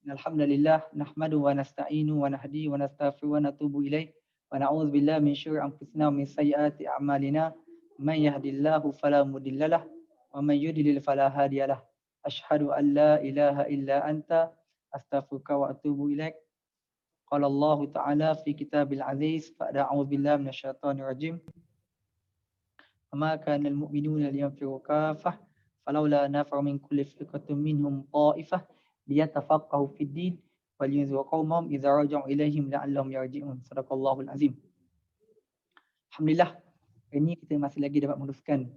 Alhamdulillah nahmadu wa nasta'inu wa nahdi wa nastaghfiru wa natubu ilaih wa na'udzu billahi min syururi anfusina wa min sayyiati a'malina man yahdihillahu fala mudhillalah wa man yudlil fala hadiyalah. Asyhadu an la ilaha illa anta astaghfiruka wa atubu ilaik. Qala Allah Ta'ala fi kitabil aziz ba'da a'udzu billahi minasyaitonir rajim. وما كان المؤمنون لينفروا كافة فلولا نفر من كل فرقة منهم طائفة ليتفقهوا في الدين ولينذروا قومهم إذا رجعوا إليهم لعلهم يرجعون. Sadaqallahul azim. Alhamdulillah, hari ini kita masih lagi dapat meneruskan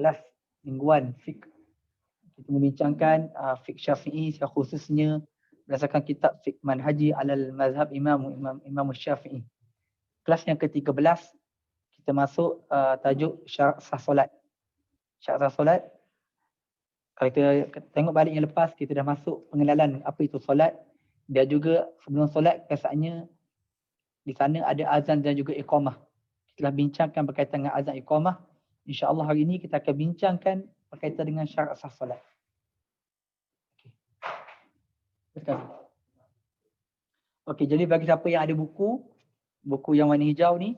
kelas mingguan fiqh. Kita membincangkan fiqh Syafi'i secara khususnya berdasarkan kitab fiqh manhaji alal mazhab Imam Syafi'i. Kelas yang ke-13 kita masuk tajuk syarat sah solat. Syarat sah solat, kalau kita tengok balik yang lepas, kita dah masuk pengenalan apa itu solat. Dan juga sebelum solat, kesannya di sana ada azan dan juga iqamah. Kita dah bincangkan berkaitan dengan azan iqamah. InsyaAllah hari ini kita akan bincangkan berkaitan dengan syarat sah solat. Okey, jadi bagi siapa yang ada buku yang warna hijau ni,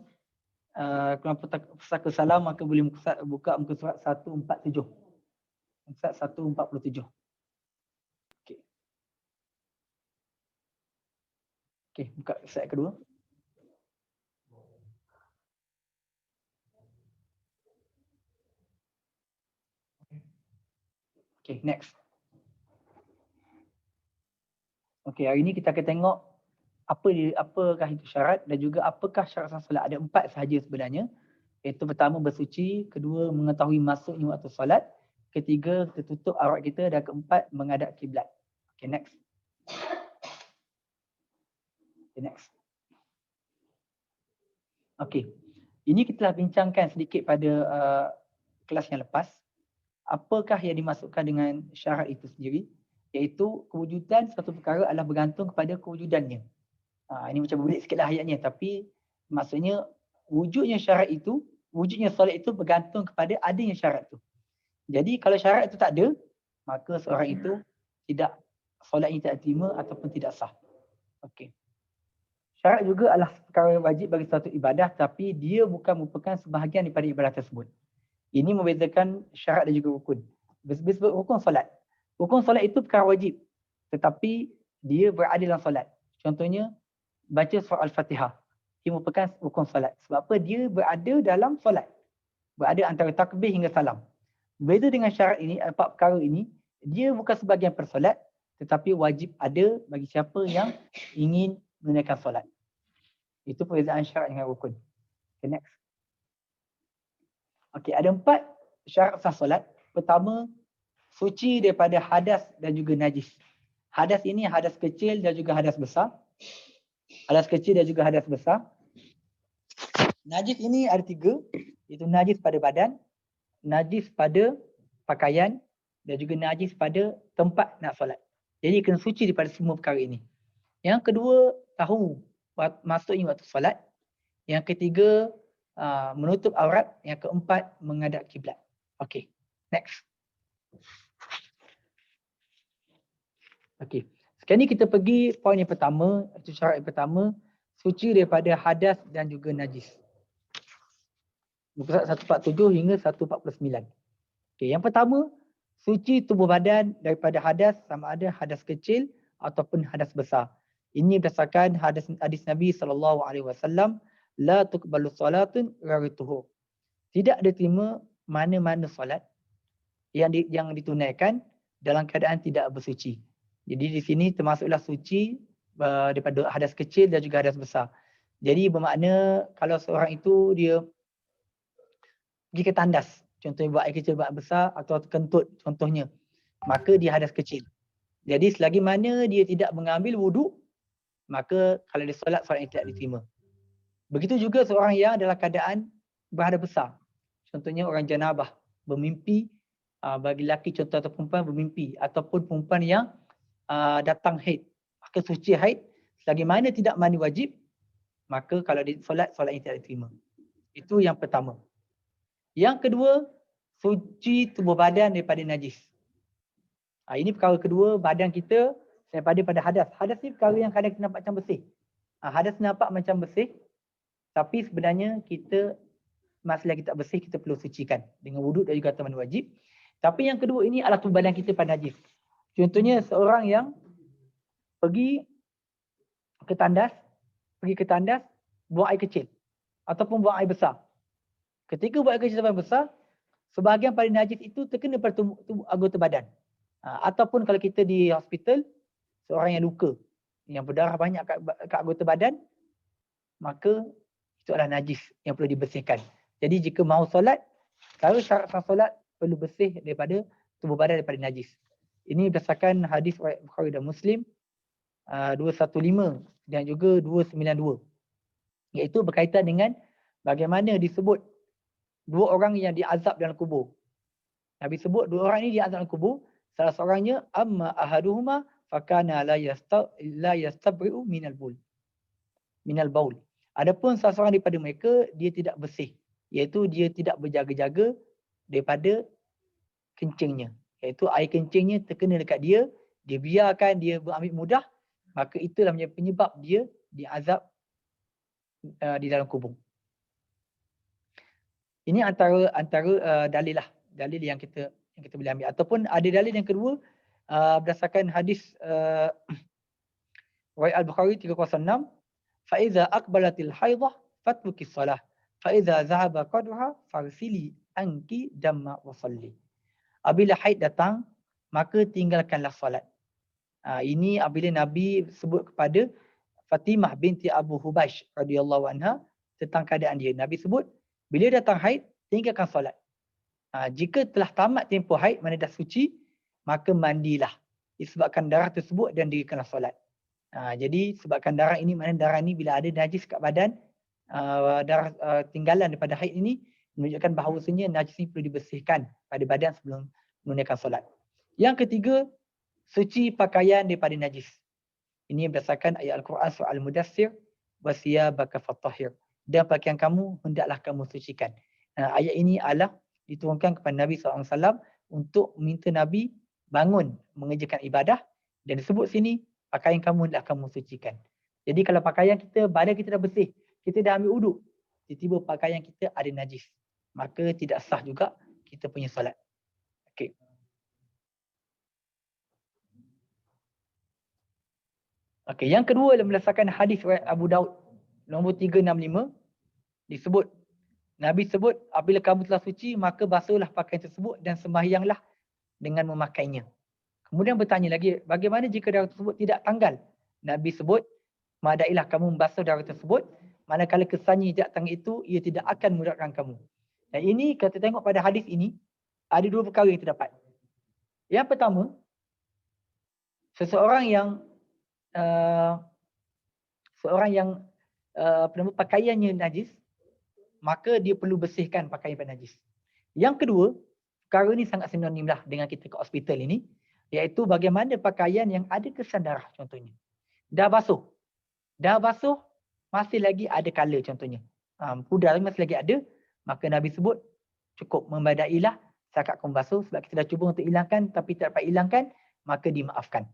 kalau Pustaka Salam, maka boleh buka muka surat 147. Surat 147. Okey. Okey, buka surat kedua. Okey, next. Okey, hari ini kita akan tengok apakah itu syarat dan juga apakah syarat sah solat. Ada 4 sahaja sebenarnya. Iaitu pertama bersuci, kedua mengetahui masuknya waktu solat, ketiga tertutup aurat kita, dan keempat menghadap kiblat. Okay, next. Okay, next. Okay. Ini kita dah bincangkan sedikit pada kelas yang lepas. Apakah yang dimasukkan dengan syarat itu sendiri? Iaitu kewujudan suatu perkara adalah bergantung kepada kewujudannya. Ini macam berbelit sikitlah ayatnya, tapi maksudnya wujudnya syarat itu, wujudnya solat itu bergantung kepada adanya syarat itu. Jadi kalau syarat itu tak ada, maka seorang itu tidak, solat ini tidak terima ataupun tidak sah. Okey. Syarat juga adalah perkara wajib bagi suatu ibadah, tapi dia bukan merupakan sebahagian daripada ibadah tersebut. Ini membezakan syarat dan juga rukun. Disebut rukun solat. Rukun solat itu perkara wajib, tetapi dia berada dalam solat. Contohnya, baca surah Al-Fatihah. Ia merupakan rukun solat. Sebab apa? Dia berada dalam solat. Berada antara takbir hingga salam. Beza dengan syarat ini, 4 perkara ini, dia bukan sebahagian persolat, tetapi wajib ada bagi siapa yang ingin menunaikan solat. Itu perbezaan syarat dengan rukun. Okay, next. Okey, ada 4 syarat sah solat. Pertama, suci daripada hadas dan juga najis. Hadas ini hadas kecil dan juga hadas besar. Hadas kecil dan juga hadas besar. Najis ini ada 3, iaitu najis pada badan, najis pada pakaian dan juga najis pada tempat nak solat. Jadi kena suci daripada semua perkara ini. Yang kedua, tahu masuknya waktu solat. Yang ketiga, menutup aurat. Yang keempat, menghadap kiblat. Okey, next. Okey. Sekarang ni kita pergi poin yang pertama, itu syarat yang pertama, suci daripada hadas dan juga najis. Muka surat 147 hingga 149. Okey, yang pertama, suci tubuh badan daripada hadas, sama ada hadas kecil ataupun hadas besar. Ini berdasarkan hadis Nabi SAW, la tuqbalu salatun ghairi tuhur. Tidak diterima mana-mana solat yang ditunaikan dalam keadaan tidak bersuci. Jadi di sini termasuklah suci daripada hadas kecil dan juga hadas besar. Jadi bermakna kalau seorang itu dia pergi ke tandas, contohnya buat air kecil, buat besar, atau kentut contohnya, maka dia hadas kecil. Jadi selagi mana dia tidak mengambil wuduk, maka kalau dia solat, solat yang tidak diterima. Begitu juga seorang yang dalam keadaan berhadas besar. Contohnya orang janabah, bermimpi, bagi lelaki contoh atau perempuan bermimpi, ataupun perempuan yang datang haid, maka suci haid, selagi mana tidak mandi wajib, maka kalau dia solat, solat yang tidak diterima. Itu yang pertama. Yang kedua, suci tubuh badan daripada najis. Ini perkara kedua, badan kita daripada pada hadas. Hadas ni perkara yang kadang kita nampak macam bersih. Hadas nampak macam bersih, tapi sebenarnya kita masih lagi tak bersih, kita perlu sucikan dengan wuduk dan juga air mandi wajib. Tapi yang kedua ini adalah tubuh badan kita pada najis. Contohnya seorang yang pergi ke tandas, buang air kecil ataupun buang air besar. Ketika buang air kecil sampai besar, sebahagian pada najis itu terkena pada tubuh anggota badan. Ataupun kalau kita di hospital, seorang yang luka, yang berdarah banyak kat anggota badan, maka itu adalah najis yang perlu dibersihkan. Jadi jika mahu solat, kalau syarat sah solat perlu bersih daripada tubuh badan daripada najis. Ini berdasarkan hadis Bukhari dan Muslim 215 dan juga 292. Iaitu berkaitan dengan bagaimana disebut dua orang yang diazab dalam kubur. Nabi sebut dua orang ini diazab dalam kubur. Salah seorangnya amma ahaduhuma fakana la yastabri'u minal baul. Adapun salah seorang daripada mereka dia tidak bersih, iaitu dia tidak berjaga-jaga daripada kencingnya. Iaitu air kencingnya terkena dekat dia, dia biarkan dia berambil mudah, maka itulah menjadi penyebab dia diazab di dalam kubur. Ini antara dalil yang kita boleh ambil. Ataupun ada dalil yang kedua berdasarkan hadis riwayat Al-Bukhari 306, fa iza aqbalatil haidah fatruki shalah fa iza zahaba qadruha farsili anki damma wa salli. Apabila haid datang, maka tinggalkanlah solat. Ini apabila Nabi sebut kepada Fatimah binti Abu Hubaysh radhiyallahu anha tentang keadaan dia. Nabi sebut, bila datang haid, tinggalkan solat. Jika telah tamat tempoh haid, mana dah suci, maka mandilah. Disebabkan darah tersebut dan dirikanlah solat. Jadi sebabkan darah ini, mana darah ini bila ada najis kat badan, darah tinggalan daripada haid ini, menunjukkan bahawasanya najis ini perlu dibersihkan pada badan sebelum menunaikan solat. Yang ketiga, suci pakaian daripada najis. Ini berdasarkan ayat Al-Quran surah Al-Mudassir, wasiyabaka fattahhir. Dan pakaian kamu hendaklah kamu sucikan. Ayat ini adalah diturunkan kepada Nabi SAW untuk minta Nabi bangun mengerjakan ibadah, dan disebut sini pakaian kamu hendaklah kamu sucikan. Jadi kalau pakaian kita, badan kita dah bersih, kita dah ambil uduk, tiba-tiba pakaian kita ada najis, maka tidak sah juga kita punya solat. Okey. Okey, yang kedua adalah berdasarkan hadis riwayat Abu Daud nombor 365, disebut Nabi sebut, apabila kamu telah suci, maka basuhlah pakaian tersebut dan sembahyanglah dengan memakainya. Kemudian bertanya lagi, bagaimana jika darah tersebut tidak tanggal? Nabi sebut, madailah kamu membasuh darah tersebut, manakala kesannya tidak tanggal itu, ia tidak akan mudaratkan kamu. Dan ini, kalau kita tengok pada hadis ini, ada dua perkara yang terdapat. Yang pertama, seseorang yang pakaiannya najis, maka dia perlu bersihkan pakaian najis. Yang kedua, perkara ini sangat sinonim lah dengan kita ke hospital ini, iaitu bagaimana pakaian yang ada kesan darah contohnya. Dah basuh, masih lagi ada colour contohnya. Pudar masih lagi ada, maka Nabi sebut cukup membadailah setakat kamu basuh, sebab kita dah cuba untuk hilangkan tapi tak dapat hilangkan, maka dimaafkan.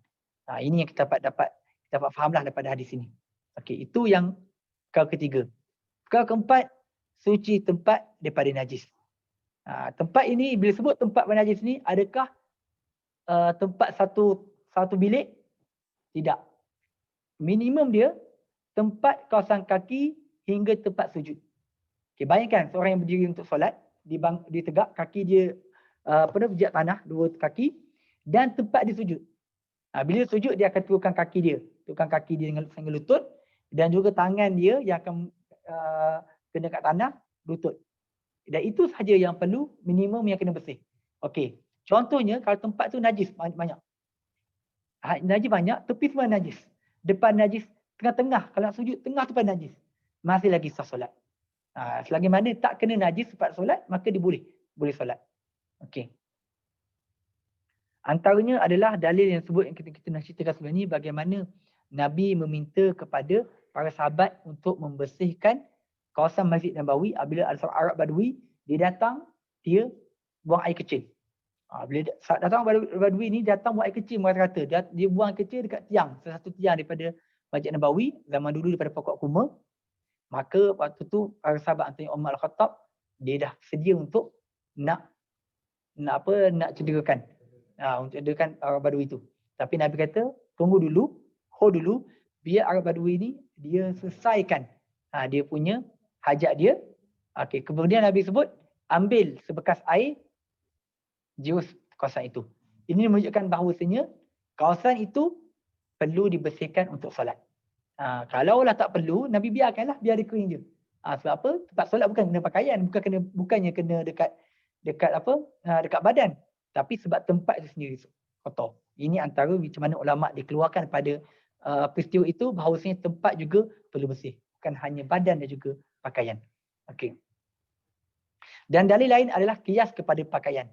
Ini yang kita dapat fahamlah daripada hadis ini. Okey, itu yang perkara ketiga. Perkara keempat, suci tempat daripada najis. Tempat ini, bila sebut tempat bernajis ni, adakah tempat satu bilik? Tidak. Minimum dia tempat kawasan kaki hingga tempat sujud. Okay, bayangkan seorang yang berdiri untuk solat, dia tegak, kaki dia berjak tanah, dua kaki, dan tempat dia sujud. Bila sujud, dia akan turunkan kaki dia dengan lutut, dan juga tangan dia yang akan kena kat tanah, lutut. Dan itu sahaja yang perlu, minimum yang kena bersih. Okey. Contohnya kalau tempat tu najis banyak. Najis banyak, tepi semua najis. Depan najis, tengah-tengah, kalau nak sujud tengah tempat najis. Masih lagi sah solat. Selagi mana tak kena najis tempat solat, maka dia boleh solat. Okey. Antaranya adalah dalil yang sebut yang kita nak ceritakan sebelum ni, bagaimana Nabi meminta kepada para sahabat untuk membersihkan kawasan Masjid Nabawi apabila ada seorang Arab Badui, dia datang, dia buang air kecil. Bila datang Badui ni datang buang air kecil rata-rata. Dia buang air kecil dekat tiang, salah satu tiang daripada Masjid Nabawi zaman dulu daripada pokok kurma. Maka waktu tu para sahabat antaranya Umar Al-Khattab, dia dah sedia untuk nak cederakan. Untuk cederakan Arab Badui tu. Tapi Nabi kata, tunggu dulu, hold dulu, biar Arab Badui ni dia selesaikan dia punya hajat dia. Okey, kemudian Nabi sebut, ambil sebekas air jurus kawasan itu. Ini menunjukkan bahawasanya kawasan itu perlu dibersihkan untuk solat. Kalaulah tak perlu, Nabi biarkanlah, biar dia kering je. Sebab apa? Tempat solat bukan kena pakaian, bukannya kena dekat dekat badan, tapi sebab tempat itu sendiri kotor. Ini antara macam mana ulama dikeluarkan pada peristiwa itu, bahawasanya tempat juga perlu bersih, bukan hanya badan dan juga pakaian. Okey. Dan dalil lain adalah qiyas kepada pakaian.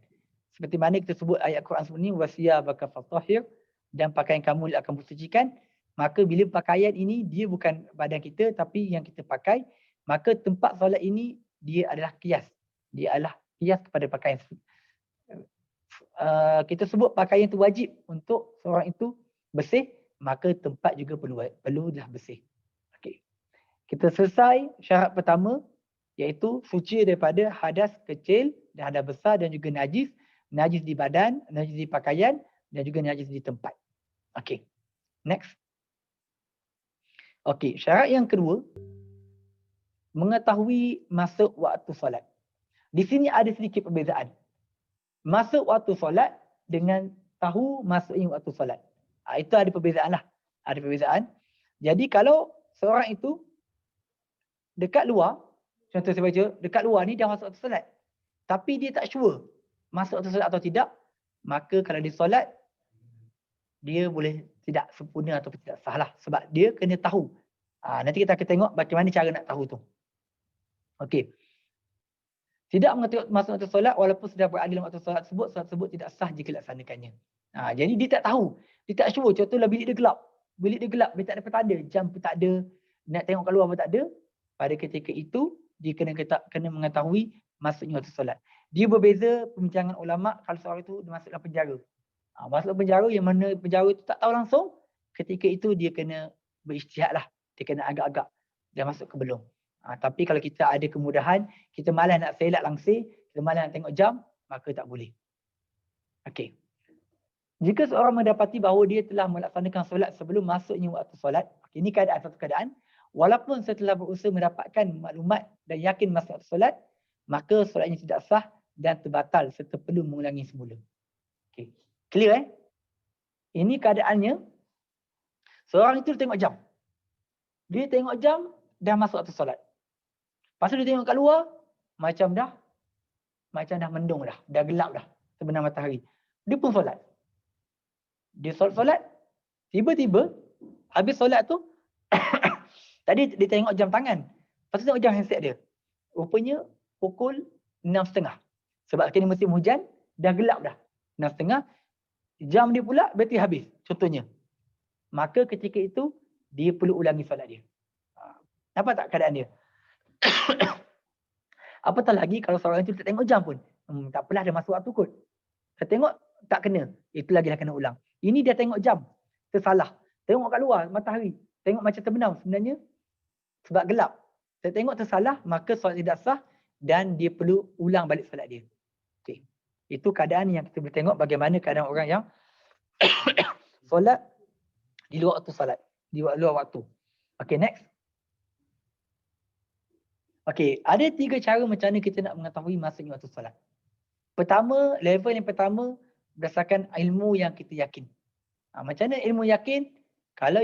Seperti mana kita sebut ayat Quran sebut ni, wasiyabaka fatahhir, dan pakaian kamu akan bersucikan. Maka bila pakaian ini dia bukan badan kita tapi yang kita pakai, maka tempat solat ini dia adalah qiyas. Dia adalah qiyas kepada pakaian. Kita sebut pakaian itu wajib untuk seorang itu bersih, maka tempat juga perlulah bersih. Okey. Kita selesai syarat pertama, iaitu suci daripada hadas kecil dan hadas besar dan juga najis. Najis di badan, najis di pakaian dan juga najis di tempat. Okey. Next. Okey, syarat yang kedua, mengetahui masuk waktu solat. Di sini ada sedikit perbezaan. Masuk waktu solat dengan tahu masuknya waktu solat. Itu ada perbezaan lah. Ada perbezaan. Jadi kalau seorang itu dekat luar, contoh saya baca, dekat luar ni dah masuk waktu solat, tapi dia tak sure masuk waktu solat atau tidak, maka kalau dia solat, dia boleh tidak sempurna atau tidak sah lah. Sebab dia kena tahu. Nanti kita akan tengok bagaimana cara nak tahu tu. Okey. Tidak mengetahui masuk waktu solat walaupun sudah berada dalam waktu solat tersebut tidak sah jika dilaksanakannya. Jadi dia tak tahu. Dia tak sure. Contohlah bilik dia gelap. Bilik dia gelap, dia tak ada petanda. Jam pun tak ada. Nak tengok keluar pun tak ada. Pada ketika itu, dia kena mengetahui masuknya waktu solat. Dia berbeza perbincangan ulama kalau seorang itu masuk dalam penjara. Masuk dalam penjara yang mana penjara itu tak tahu langsung, ketika itu dia kena berijtihad lah. Dia kena agak-agak dah masuk ke belum. Tapi kalau kita ada kemudahan, kita malas nak selat langsir, kita malas nak tengok jam, maka tak boleh. Okey. Jika seorang mendapati bahawa dia telah melaksanakan solat sebelum masuknya waktu solat, ini satu keadaan, walaupun setelah berusaha mendapatkan maklumat dan yakin masuk waktu solat, maka solatnya tidak sah dan terbatal serta perlu mengulangi semula. Okey. Clear Ini keadaannya, seorang itu tengok jam. Dia tengok jam, dah masuk waktu solat. Lepas tu dia tengok kat luar, macam dah mendung dah gelap dah terbenam matahari. Dia pun solat. Dia solat, tiba-tiba habis solat tu, tadi dia tengok jam tangan. Lepas tu tengok jam handset dia. Rupanya pukul 6.30. Sebab kini musim hujan, dah gelap dah. 6.30, jam dia pula bateri habis, contohnya. Maka ketika itu, dia perlu ulangi solat dia. Nampak tak keadaan dia? Apatah lagi kalau seorang itu tak tengok jam pun. Tak apalah, dah masuk waktu kot. Saya tengok, tak kena. Itu lagi dah kena ulang. Ini dia tengok jam. Tersalah. Tengok kat luar, matahari. Tengok macam terbenam. Sebenarnya, sebab gelap. Saya tengok tersalah, maka solat tidak sah dan dia perlu ulang balik solat dia. Okay. Itu keadaan yang kita boleh tengok bagaimana keadaan orang yang solat di luar waktu solat. Di luar waktu. Okay, next. Okey, ada 3 cara macam mana kita nak mengetahui masuknya waktu solat. Pertama, level yang pertama berdasarkan ilmu yang kita yakin. Macam mana ilmu yakin? Kalau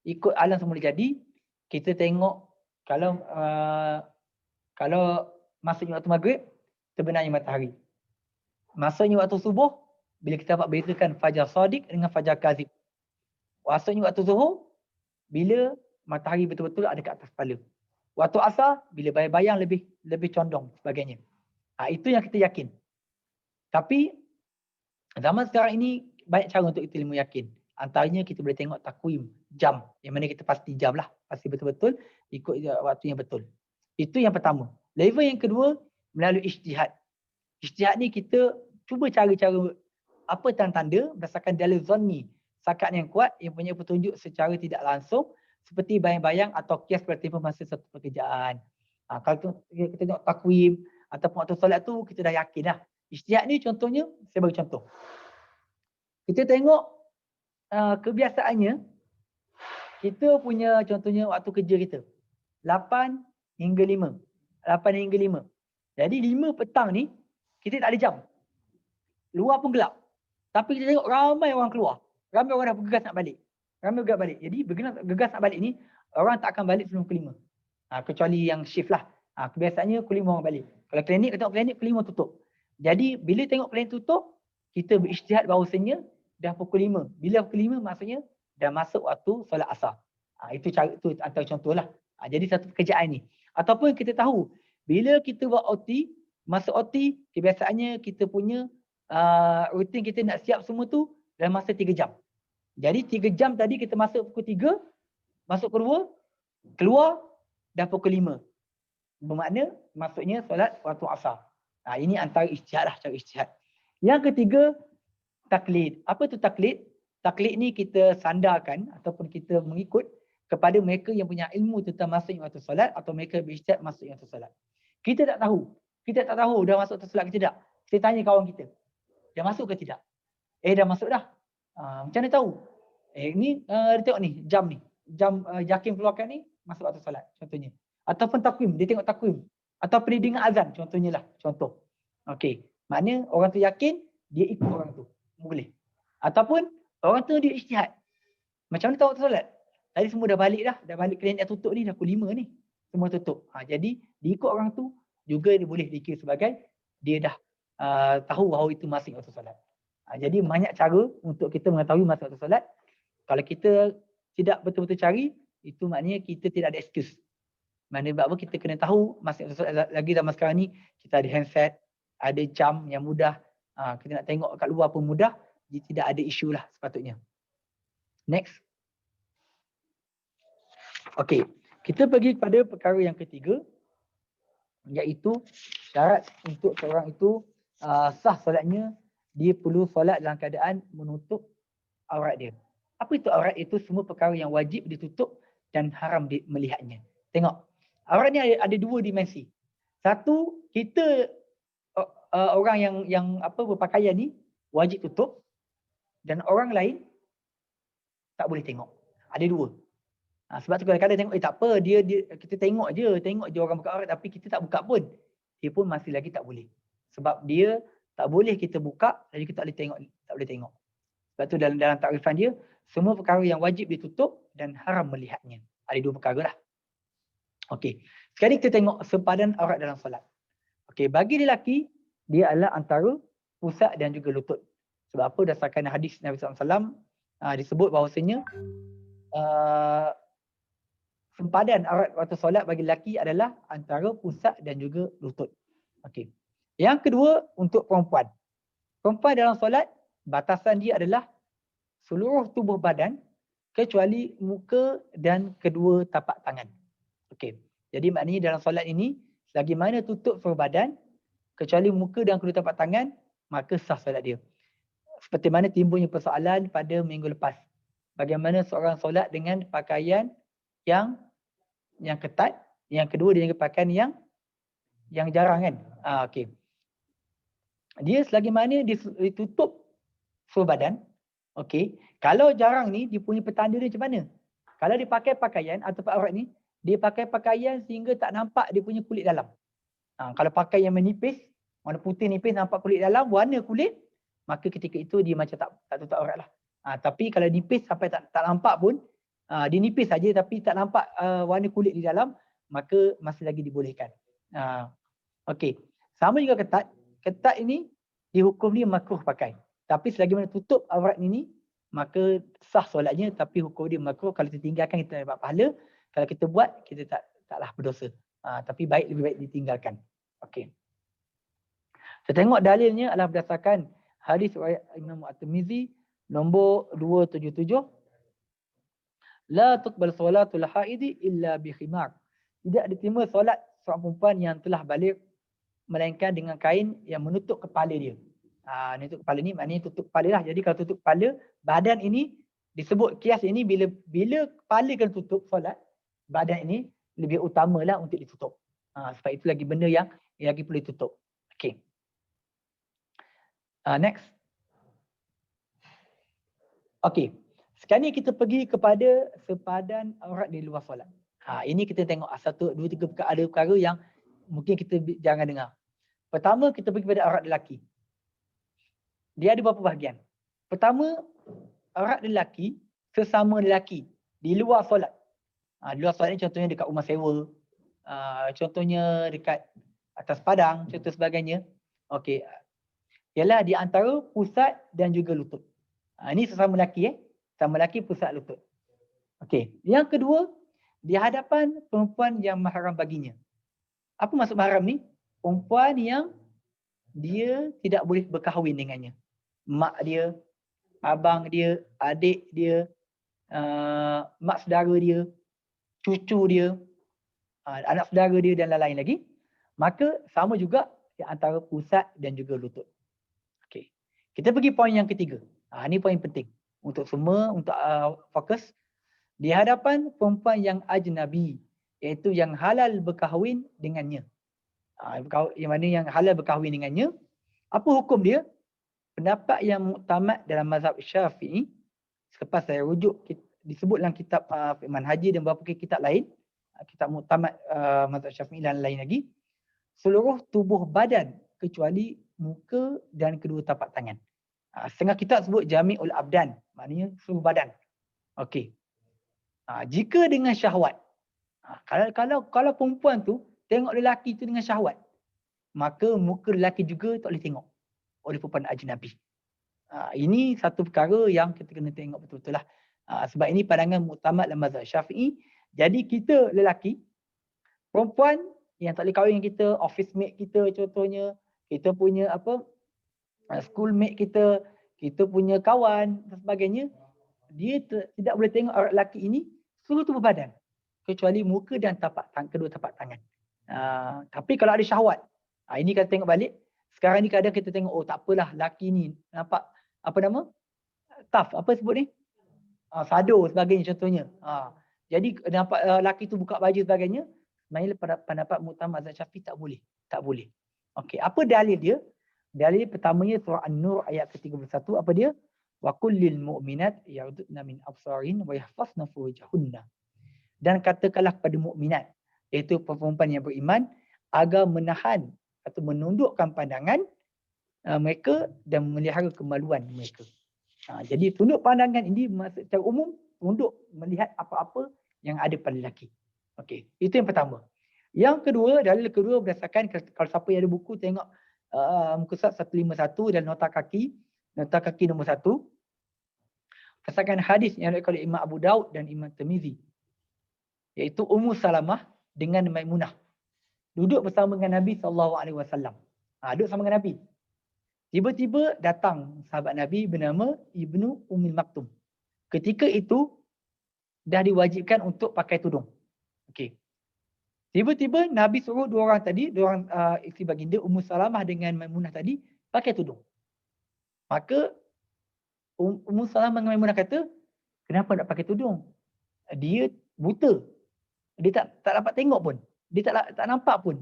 ikut alam semula jadi, kita tengok kalau masuknya waktu maghrib, terbenamnya matahari. Masuknya waktu subuh, bila kita dapat bezakan fajar sadiq dengan fajar kazib. Masuknya waktu zuhur, bila matahari betul-betul ada kat atas kepala. Waktu asar, bila bayang-bayang lebih condong sebagainya. Itu yang kita yakin. Tapi, zaman sekarang ini, banyak cara untuk kita ilmu yakin. Antaranya kita boleh tengok takwim, jam. Yang mana kita pasti jam lah. Pasti betul-betul ikut waktu yang betul. Itu yang pertama. Level yang kedua, melalui ijtihad. Ijtihad ni kita cuba cara-cara apa tanda-tanda berdasarkan dalil zanni, sakat yang kuat yang punya petunjuk secara tidak langsung seperti bayang-bayang atau kias bertimbang masa satu pekerjaan. Kalau kita tengok takwim ataupun waktu solat tu kita dah yakin dah. Ijtihad ni contohnya, saya bagi contoh. Kita tengok kebiasaannya, kita punya contohnya waktu kerja kita. 8 hingga 5. 8 hingga 5. Jadi 5 petang ni, kita tak ada jam. Luar pun gelap. Tapi kita tengok ramai orang keluar. Ramai orang dah bergegas nak balik. Ramai bergegas balik. Jadi bergegas nak balik ni, orang tak akan balik sebelum ke-5. Kecuali yang shift lah. Kebiasaannya ke-5 orang balik. Kalau klinik, kita tengok klinik, ke-5 tutup. Jadi bila tengok klinik tutup, kita berijtihad bahawasanya dah pukul 5. Bila pukul 5 maksudnya dah masuk waktu solat asar. Itu cara, itu antara contohlah. Jadi satu pekerjaan ni. Ataupun kita tahu bila kita buat OT, masa OT kebiasaannya kita punya rutin kita nak siap semua tu dalam masa 3 jam. Jadi 3 jam tadi kita masuk pukul 3, masuk kedua, keluar dah pukul 5. Bermakna maksudnya solat waktu asar. Ini antara ijtihad lah, cara ijtihad. Yang ketiga, taklid. Apa tu taklid? Taklid ni kita sandarkan ataupun kita mengikut kepada mereka yang punya ilmu tentang masuk waktu solat atau mereka berijtihad masuk waktu solat. Kita tak tahu. Kita tak tahu dah masuk waktu solat ke tidak. Kita tanya kawan kita. Dah masuk ke tidak? Dah masuk dah. Macam mana tahu? Ni dia tengok ni, jam ni. Jam Jakim keluarkan ni masuk waktu solat contohnya. Ataupun takwim, dia tengok takwim. Ataupun dia dengar azan contohnya lah. Contoh. Okey. Maknanya orang tu yakin, dia ikut orang tu. Boleh. Ataupun orang tu dia ijtihad. Macam mana tahu waktu solat? Tadi semua dah balik dah. Dah balik klinik dah tutup ni, dah pukul 5 ni. Semua tutup. Jadi diikut orang tu juga dia boleh dikira sebagai dia dah tahu bahawa itu masing waktu solat. Jadi banyak cara untuk kita mengetahui masa waktu solat. Kalau kita tidak betul-betul cari, itu maknanya kita tidak ada excuse. Maknanya sebab apa kita kena tahu masa waktu solat. Lagi zaman sekarang ni kita ada handset, ada jam yang mudah. Kita nak tengok kat luar pun mudah. Jadi tidak ada isu lah sepatutnya. Next. Okey. Kita pergi kepada perkara yang ketiga. Iaitu syarat untuk seorang itu sah solatnya, dia perlu solat dalam keadaan menutup aurat dia. Apa itu aurat? Itu semua perkara yang wajib ditutup dan haram melihatnya. Tengok, aurat ni ada dua dimensi. Satu, kita orang yang berpakaian ni wajib tutup dan orang lain tak boleh tengok. Ada dua. Sebab tu kadang-kadang tengok tak apa, kita tengok je orang buka aurat tapi kita tak buka pun. Dia pun masih lagi tak boleh. Sebab dia tak boleh kita buka, jadi kita tak boleh tengok. Sebab tu dalam takrifan dia, semua perkara yang wajib ditutup dan haram melihatnya. Ada dua perkara lah. Okey. Sekarang kita tengok sempadan aurat dalam solat. Okey, bagi lelaki, dia adalah antara pusat dan juga lutut. Sebab apa? Berdasarkan hadis Nabi SAW disebut bahawasanya sempadan aurat waktu solat bagi lelaki adalah antara pusat dan juga lutut. Okey. Yang kedua untuk perempuan. Perempuan dalam solat, batasan dia adalah seluruh tubuh badan kecuali muka dan kedua tapak tangan. Okey. Jadi maknanya dalam solat ini, selagi mana tutup seluruh badan kecuali muka dan kedua tapak tangan, maka sah solat dia. Seperti mana timbulnya persoalan pada minggu lepas. Bagaimana seorang solat dengan pakaian yang ketat, yang kedua dia dengan pakaian yang jarang kan. Okey. Dia selagi mana ditutup seluruh badan. Okey. Kalau jarang ni dia punya petanda dia macam mana? Kalau dia pakai pakaian atau aurat ni, dia pakai pakaian sehingga tak nampak dia punya kulit dalam. Kalau pakai yang menipis, warna putih nipis nampak kulit dalam, warna kulit, maka ketika itu dia macam tak tutup aurat lah. Tapi kalau nipis sampai tak nampak pun, dia nipis saja tapi tak nampak warna kulit di dalam, maka masih lagi dibolehkan. Okey. Sama juga ketat. Ketat ini dihukum dia makruh pakai. Tapi selagi mana tutup aurat ini, maka sah solatnya tapi hukum dia makruh. Kalau kita tinggalkan kita dapat pahala. Kalau kita buat, kita taklah berdosa. Tapi lebih baik ditinggalkan. Okey. Kita tengok dalilnya adalah berdasarkan hadis riwayat Imam At-Tirmizi nombor 277. La tuqbal salatul haidi illa bi khimar. Tidak diterima solat seorang perempuan yang telah balik melainkan dengan kain yang menutup kepala dia. Menutup kepala ni maknanya tutup kepala lah. Jadi kalau tutup kepala, badan ini disebut kias ini bila kepala kena tutup solat, badan ini lebih utamalah untuk ditutup. Sebab itu lagi benda yang lagi perlu ditutup. Okay. Next. Okay. Sekarang ni kita pergi kepada sepadan aurat di luar solat. Ini kita tengok 1, 2, 3 perkara, ada perkara yang mungkin kita jangan dengar. Pertama, kita pergi kepada aurat lelaki. Dia ada beberapa bahagian. Pertama, aurat lelaki sesama lelaki di luar solat. Di luar solat ni contohnya dekat rumah sewa, contohnya dekat atas padang, contoh sebagainya. Okey. Ialah di antara pusat dan juga lutut. Ini sesama lelaki Sesama lelaki pusat lutut. Okey. Yang kedua, di hadapan perempuan yang mahram baginya. Apa maksud mahram ni? Perempuan yang dia tidak boleh berkahwin dengannya. Mak dia, abang dia, adik dia, mak saudara dia, cucu dia, anak saudara dia dan lain-lain lagi. Maka sama juga di antara pusat dan juga lutut. Okey. Kita pergi poin yang ketiga. Ini poin penting untuk semua, untuk fokus. Di hadapan perempuan yang ajnabi, iaitu yang halal berkahwin dengannya. Yang mana yang halal berkahwin dengannya, apa hukum dia? Pendapat yang muktamad dalam mazhab Syafi'i, selepas saya rujuk disebut dalam kitab Fiqh Haji dan beberapa kitab lain, kitab muktamad mazhab Syafi'i dan lain lagi, seluruh tubuh badan kecuali muka dan kedua tapak tangan. Setengah kitab sebut Jami'ul Abdan, maknanya seluruh badan. Okey. Jika dengan syahwat, kalau perempuan tu tengok lelaki tu dengan syahwat, maka muka lelaki juga tak boleh tengok oleh perempuan ajnabi. Ini satu perkara yang kita kena tengok betul-betul lah. Sebab ini pandangan muktamad dalam mazhab Syafi'i. Jadi kita lelaki, perempuan yang tak boleh kahwin dengan kita, office mate kita contohnya, kita punya schoolmate kita, kita punya kawan dan sebagainya, dia tidak boleh tengok aurat lelaki ini seluruh tubuh badan kecuali muka dan kedua tapak tangan. Tapi kalau ada syahwat, ini kita tengok balik. Sekarang ni kadang kita tengok, tak apalah lelaki ni nampak tough, apa sebut ni? Sado sebagainya contohnya. Jadi nampak lelaki tu buka baju sebagainya, sebenarnya pendapat muktamad mazhab Syafi'i tak boleh. Tak boleh. Okey, apa dalil dia? Dalil pertamanya surah An-Nur ayat ke-31, apa dia? Wa kullil mu'minat yaghdudna min absarin wa yahfazna furujahunna. Dan katakanlah kepada mukminat, iaitu perempuan yang beriman, agar menahan atau menundukkan pandangan mereka dan memelihara kemaluan mereka. Jadi tunduk pandangan ini maksud secara umum tunduk melihat apa-apa yang ada pada lelaki. Okey, itu yang pertama. Yang kedua, dalil kedua berdasarkan, kalau siapa yang ada buku tengok muka surat 151 dan nota kaki nombor 1. Berdasarkan hadis yang diriwayatkan oleh Imam Abu Daud dan Imam Tirmizi, iaitu Ummu Salamah dengan Maimunah duduk bersama dengan Nabi SAW. Duduk sama dengan Nabi. Tiba-tiba datang sahabat Nabi bernama Ibnu Ummil Maktum. Ketika itu dah diwajibkan untuk pakai tudung. Okey. Tiba-tiba Nabi suruh dua orang isteri baginda Ummu Salamah dengan Maimunah tadi pakai tudung. Maka Ummu Salamah dengan Maimunah kata, kenapa nak pakai tudung? Dia buta. Dia tak dapat tengok pun. Dia tak nampak pun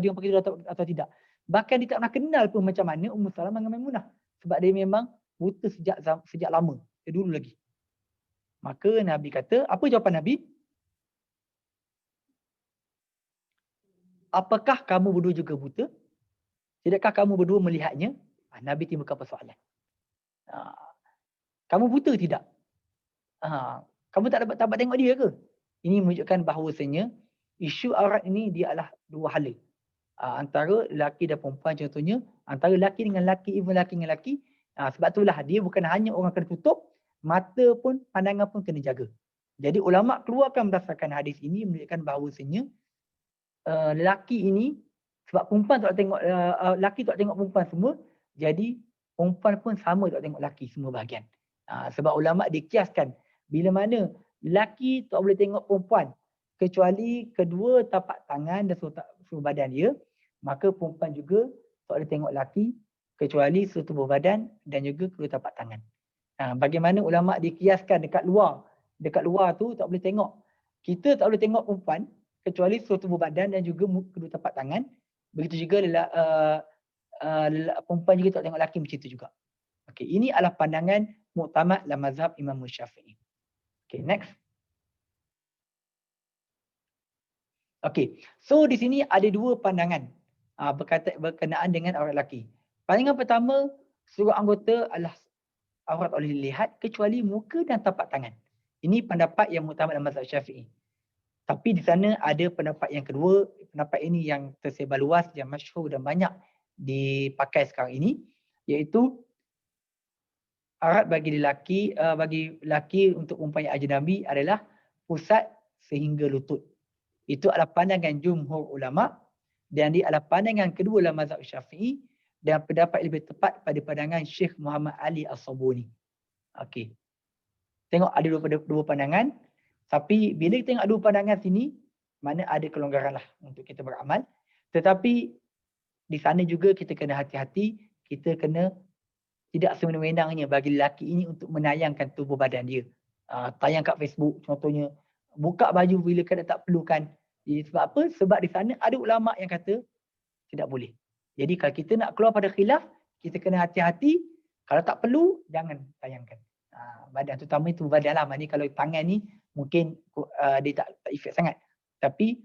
dia pakai tudung atau tidak. Bahkan dia tak pernah kenal pun macam mana Ummu Salamah dengan Maimunah. Sebab dia memang buta sejak lama. Dia dulu lagi. Maka Nabi kata, apa jawapan Nabi? Apakah kamu berdua juga buta? Tidakkah kamu berdua melihatnya? Nabi timbulkan persoalan. Kamu buta tidak? Kamu tak dapat tengok dia ke? Ini menunjukkan bahawasanya isu aurat ini dia adalah dua hala. Antara lelaki dan perempuan contohnya, antara lelaki dengan lelaki, even lelaki dengan lelaki. Sebab itulah dia bukan hanya orang kena tutup, mata pun, pandangan pun kena jaga. Jadi ulama keluarkan berdasarkan hadis ini menunjukkan bahawasanya lelaki ini, sebab perempuan tak tengok lelaki tak tengok perempuan semua, jadi perempuan pun sama tak tengok lelaki semua bahagian. Sebab ulama dikiaskan bila mana lelaki tak boleh tengok perempuan kecuali kedua tapak tangan dan seluruh badan dia, maka perempuan juga tak boleh tengok lelaki kecuali setubuh badan dan juga kedua tapak tangan. Bagaimana ulama dikiaskan dekat luar tu tak boleh tengok. Kita tak boleh tengok perempuan kecuali setubuh badan dan juga kedua tapak tangan. Begitu juga perempuan juga tak tengok lelaki macam itu juga. Okey, ini adalah pandangan muktamad dalam mazhab Imam Syafi'i. Okey, next. Okey, so di sini ada dua pandangan berkenaan dengan aurat lelaki. Pandangan pertama, seluruh anggota adalah aurat oleh dilihat kecuali muka dan tapak tangan. Ini pendapat yang muktamad dalam mazhab Syafi'i. Tapi di sana ada pendapat yang kedua, pendapat ini yang tersebar luas, yang masyhur dan banyak dipakai sekarang ini, iaitu aurat bagi lelaki untuk perempuan yang ajnabi adalah pusat sehingga lutut. Itu adalah pandangan jumhur ulama dan dia adalah pandangan kedua dalam mazhab Syafi'i dan pendapat lebih tepat pada pandangan Syekh Muhammad Ali As-Sabuni. Okey. Tengok ada dua pandangan, tapi bila kita tengok dua pandangan sini, mana ada kelonggaranlah untuk kita beramal. Tetapi di sana juga kita kena hati-hati, kita kena tidak sewenang-wenangnya bagi lelaki ini untuk menayangkan tubuh badan dia. Tayang kat Facebook contohnya, buka baju bila kadang tak perlukan. Sebab apa? Sebab di sana ada ulama yang kata tidak boleh. Jadi kalau kita nak keluar pada khilaf, kita kena hati-hati. Kalau tak perlu, jangan tayangkan. Badan terutama itu badan lah. Maksudnya kalau tangan ni mungkin dia tak efek sangat. Tapi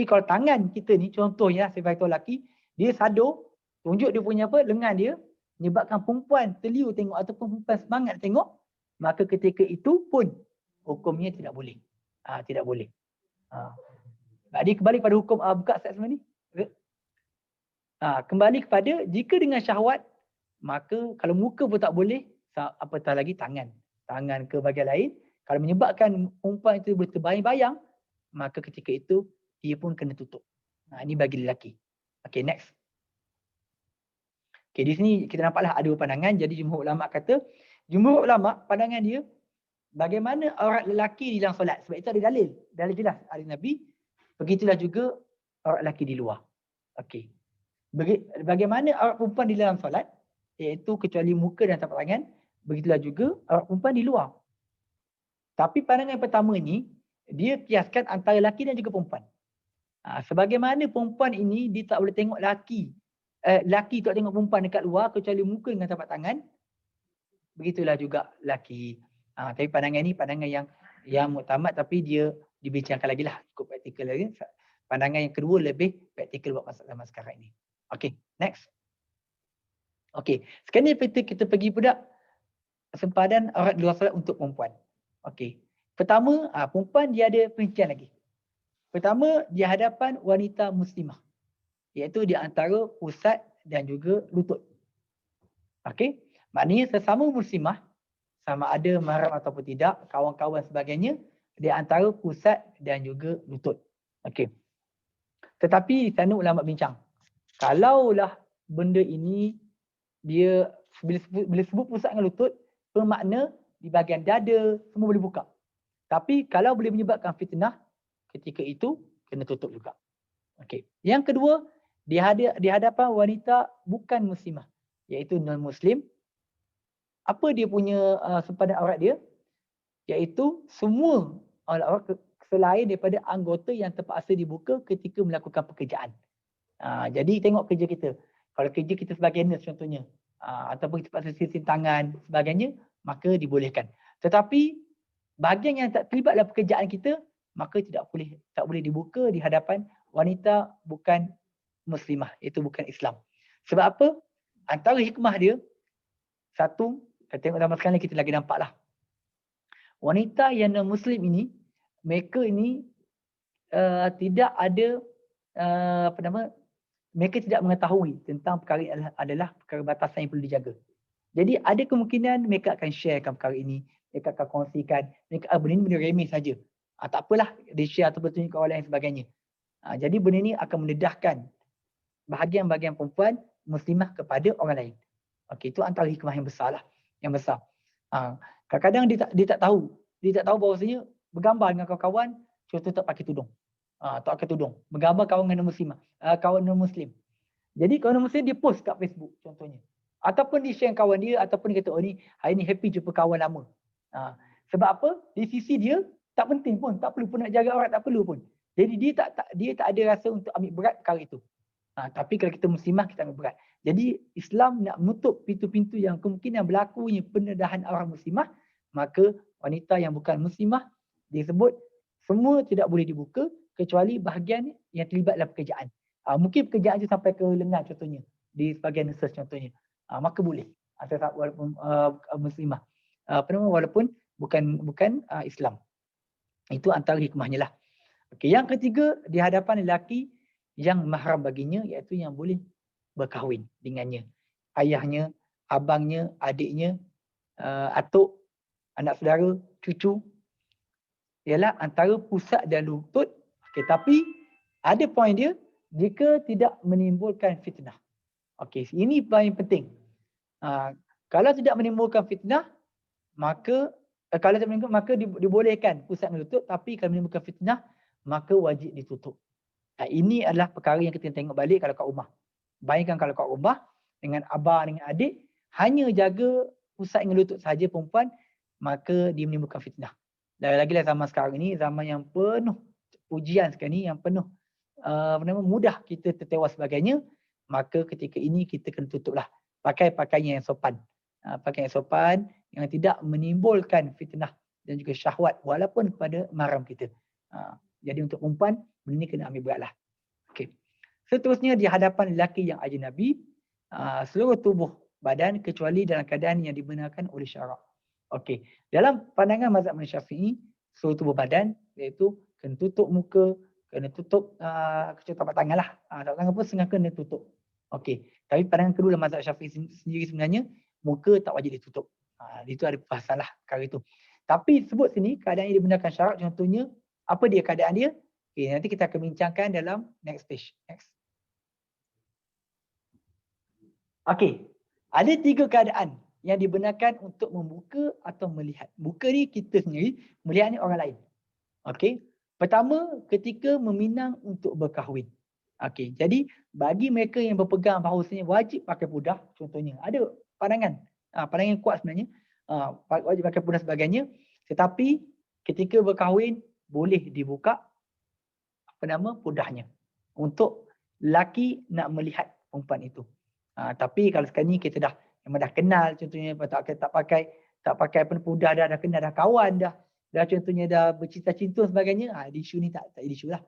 kalau tangan kita ni contohnya sebagai lelaki, dia sado, tunjuk dia punya lengan dia, menyebabkan perempuan terliur tengok ataupun perempuan semangat tengok, maka ketika itu pun hukumnya tidak boleh. Tidak boleh. Jadi kembali pada hukum buka statement ni. Kembali kepada jika dengan syahwat, maka kalau muka pun tak boleh, apatah lagi tangan ke bahagian lain. Kalau menyebabkan perempuan itu berterbayang-bayang, maka ketika itu dia pun kena tutup. Ini bagi lelaki. Okay, next. Okay, di sini kita nampaklah ada dua pandangan. Jadi jumhur ulama kata, jumhur ulama pandangan dia bagaimana aurat lelaki di dalam solat. Sebab itu ada dalil jelas hadis Nabi. Begitulah juga aurat lelaki di luar. Okey. Bagaimana aurat perempuan di dalam solat, iaitu kecuali muka dan tapak tangan, begitulah juga aurat perempuan di luar. Tapi pandangan yang pertama ni, dia kiaskan antara lelaki dan juga perempuan. Sebagaimana perempuan ini dia tak boleh tengok lelaki tak tengok perempuan dekat luar kecuali muka dengan tapak tangan, begitulah juga lelaki. Tapi pandangan ni pandangan yang muktamad, tapi dia dibincangkan lagi lah, cukup praktikal lagi. Pandangan yang kedua lebih praktikal buat masalah zaman sekarang ini. Okay, next. Okay, sekarang ni kita pergi pula sempadan aurat luar solat untuk perempuan. Okay, pertama perempuan dia ada perincian lagi. Pertama, di hadapan wanita muslimah, iaitu di antara pusat dan juga lutut. Okey, maknanya sesama muslimah, sama ada mahram ataupun tidak, kawan-kawan sebagainya, di antara pusat dan juga lutut. Okey. Tetapi di sana ulama bincang, kalaulah benda ini dia bila sebut pusat dengan lutut, bermakna di bahagian dada semua boleh buka. Tapi kalau boleh menyebabkan fitnah, ketika itu kena tutup juga. Okey. Yang kedua, di hadapan wanita bukan muslimah, iaitu non-muslim, apa dia punya sempadan aurat dia? Iaitu semua aurat selain daripada anggota yang terpaksa dibuka ketika melakukan pekerjaan. Jadi tengok kerja kita. Kalau kerja kita sebagai nurse contohnya, ataupun kita terpaksa sisim tangan sebagainya, maka dibolehkan. Tetapi bahagian yang tak terlibat dalam pekerjaan kita, maka tak boleh dibuka di hadapan wanita bukan muslimah, itu bukan Islam. Sebab apa? Antara hikmah dia, satu, kita tengok zaman sekarang kita lagi nampak lah. Wanita yang non-muslim ini, mereka ini tidak ada, mereka tidak mengetahui tentang perkara ini adalah perkara batasan yang perlu dijaga. Jadi ada kemungkinan mereka akan sharekan perkara ini, mereka akan kongsikan, benda ini benda remeh saja. Tak apalah, dia share ataupun tunjuk ke orang lain sebagainya. Jadi benda ini akan mendedahkan bahagian-bahagian perempuan muslimah kepada orang lain. Okey, itu antara hikmah yang besar lah. Yang besar. Kadang-kadang dia tak tahu. Dia tak tahu bahawasanya bergambar dengan kawan-kawan, contoh tak pakai tudung. Tak pakai tudung. Bergambar kawan dengan muslimah, kawan non-muslim. Jadi kawan muslim dia post kat Facebook contohnya. Ataupun dia share kawan dia, ataupun dia kata, oh ni hari ni happy jumpa kawan lama. Sebab apa? Di sisi dia tak penting pun, tak perlu pun nak jaga orang, tak perlu pun. Jadi dia tak ada rasa untuk ambil berat perkara itu. Tapi kalau kita muslimah, kita ambil berat. Jadi Islam nak menutup pintu-pintu yang kemungkinan berlakunya pendedahan orang muslimah, maka wanita yang bukan muslimah disebut semua tidak boleh dibuka kecuali bahagian yang terlibat dalam pekerjaan. Mungkin pekerjaan itu sampai ke lengan contohnya, di sebahagian nurses contohnya. Maka boleh. Walaupun muslimah. Walaupun bukan Islam. Itu antara hikmahnya lah. Okey, yang ketiga, di hadapan lelaki yang mahram baginya, iaitu yang boleh berkahwin dengannya. Ayahnya, abangnya, adiknya, atuk, anak saudara, cucu. Ialah antara pusat dan lutut. Okey, tapi ada poin dia, jika tidak menimbulkan fitnah. Okey, ini paling penting. Kalau tidak menimbulkan fitnah, maka kalau tidak menimbulkan, maka dibolehkan pusat dan lutut, tapi kalau menimbulkan fitnah, maka wajib ditutup. Ini adalah perkara yang kita tengok balik kalau kat rumah. Bayangkan kalau kat rumah dengan abang, dengan adik, hanya jaga pusat dengan lutut sahaja perempuan, maka dia menimbulkan fitnah. Dan lagi-lagi zaman sekarang ini, zaman yang penuh ujian sekarang ni, yang penuh mudah kita tertewas sebagainya, maka ketika ini kita kena tutuplah. Pakai pakaian yang sopan. Pakaian yang sopan yang tidak menimbulkan fitnah dan juga syahwat walaupun kepada mahram kita. Jadi untuk perempuan, benda ni kena ambil beratlah. Okey. Seterusnya di hadapan lelaki yang ajnabi, seluruh tubuh badan kecuali dalam keadaan yang dibenarkan oleh syarak. Okey. Dalam pandangan mazhab Syafi'i, seluruh tubuh badan iaitu kena tutup muka, kena tutup kecuali tapak tangan lah. Tapak tangan pun setengah kena tutup. Okey. Tapi pandangan kedua dalam mazhab Syafi'i sendiri sebenarnya, muka tak wajib ditutup. Itu ada perbahasan lah perkara itu. Tapi sebut sini keadaan yang dibenarkan syarak, contohnya apa dia keadaan dia? Okay, nanti kita akan bincangkan dalam next stage. Next. Okey, ada 3 keadaan yang dibenarkan untuk membuka atau melihat. Buka ni kita sendiri, melihat ni orang lain. Okey. Pertama, ketika meminang untuk berkahwin. Okey, jadi bagi mereka yang berpegang bahawasanya wajib pakai pudah, contohnya, ada pandangan. Pandangan yang kuat sebenarnya. Wajib pakai pudah sebagainya. Tetapi ketika berkahwin, boleh dibuka pudahnya untuk lelaki nak melihat perempuan itu. Tapi kalau sekarang ni kita memang dah kenal, contohnya tak pakai pudah, dah kenal, dah kawan, dah contohnya dah bercinta-cinta sebagainya, isu ni tak isu lah.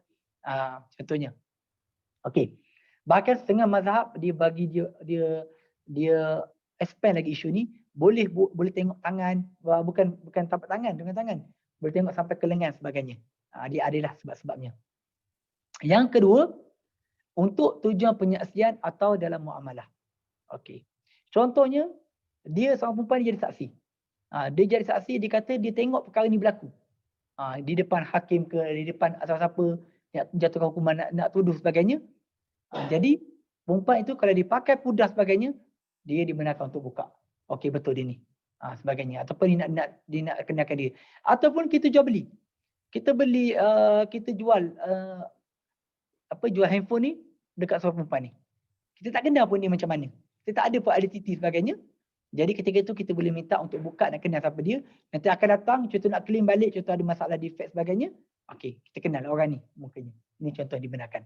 Contohnya. Okey. Bahkan setengah mazhab dia bagi dia expand lagi isu ni, boleh tengok tangan, bukan tapak tangan dengan tangan. Boleh tengok sampai ke lengan sebagainya. Dia adalah sebab-sebabnya. Yang kedua, untuk tujuan penyaksian atau dalam muamalah. Okey. Contohnya, dia seorang perempuan dia jadi saksi. Dia jadi saksi, dia kata dia tengok perkara ni berlaku. Di depan hakim ke, di depan siapa-siapa yang jatuhkan hukuman, nak tuduh sebagainya. Jadi, perempuan itu kalau dipakai pudah sebagainya, dia dibenarkan untuk buka. Okey, betul dia ni. Sebagainya. Ataupun dia nak kenalkan dia. Ataupun kita jual beli. Kita jual jual handphone ni dekat seorang perempuan ni. Kita tak kenal pun dia macam mana. Kita tak ada pun identiti sebagainya. Jadi ketika itu kita boleh minta untuk buka dan kenal siapa dia. Nanti akan datang, contoh nak claim balik, contoh ada masalah defect sebagainya. Okey, kita kenal orang ni mukanya. Ini contoh yang dibenarkan.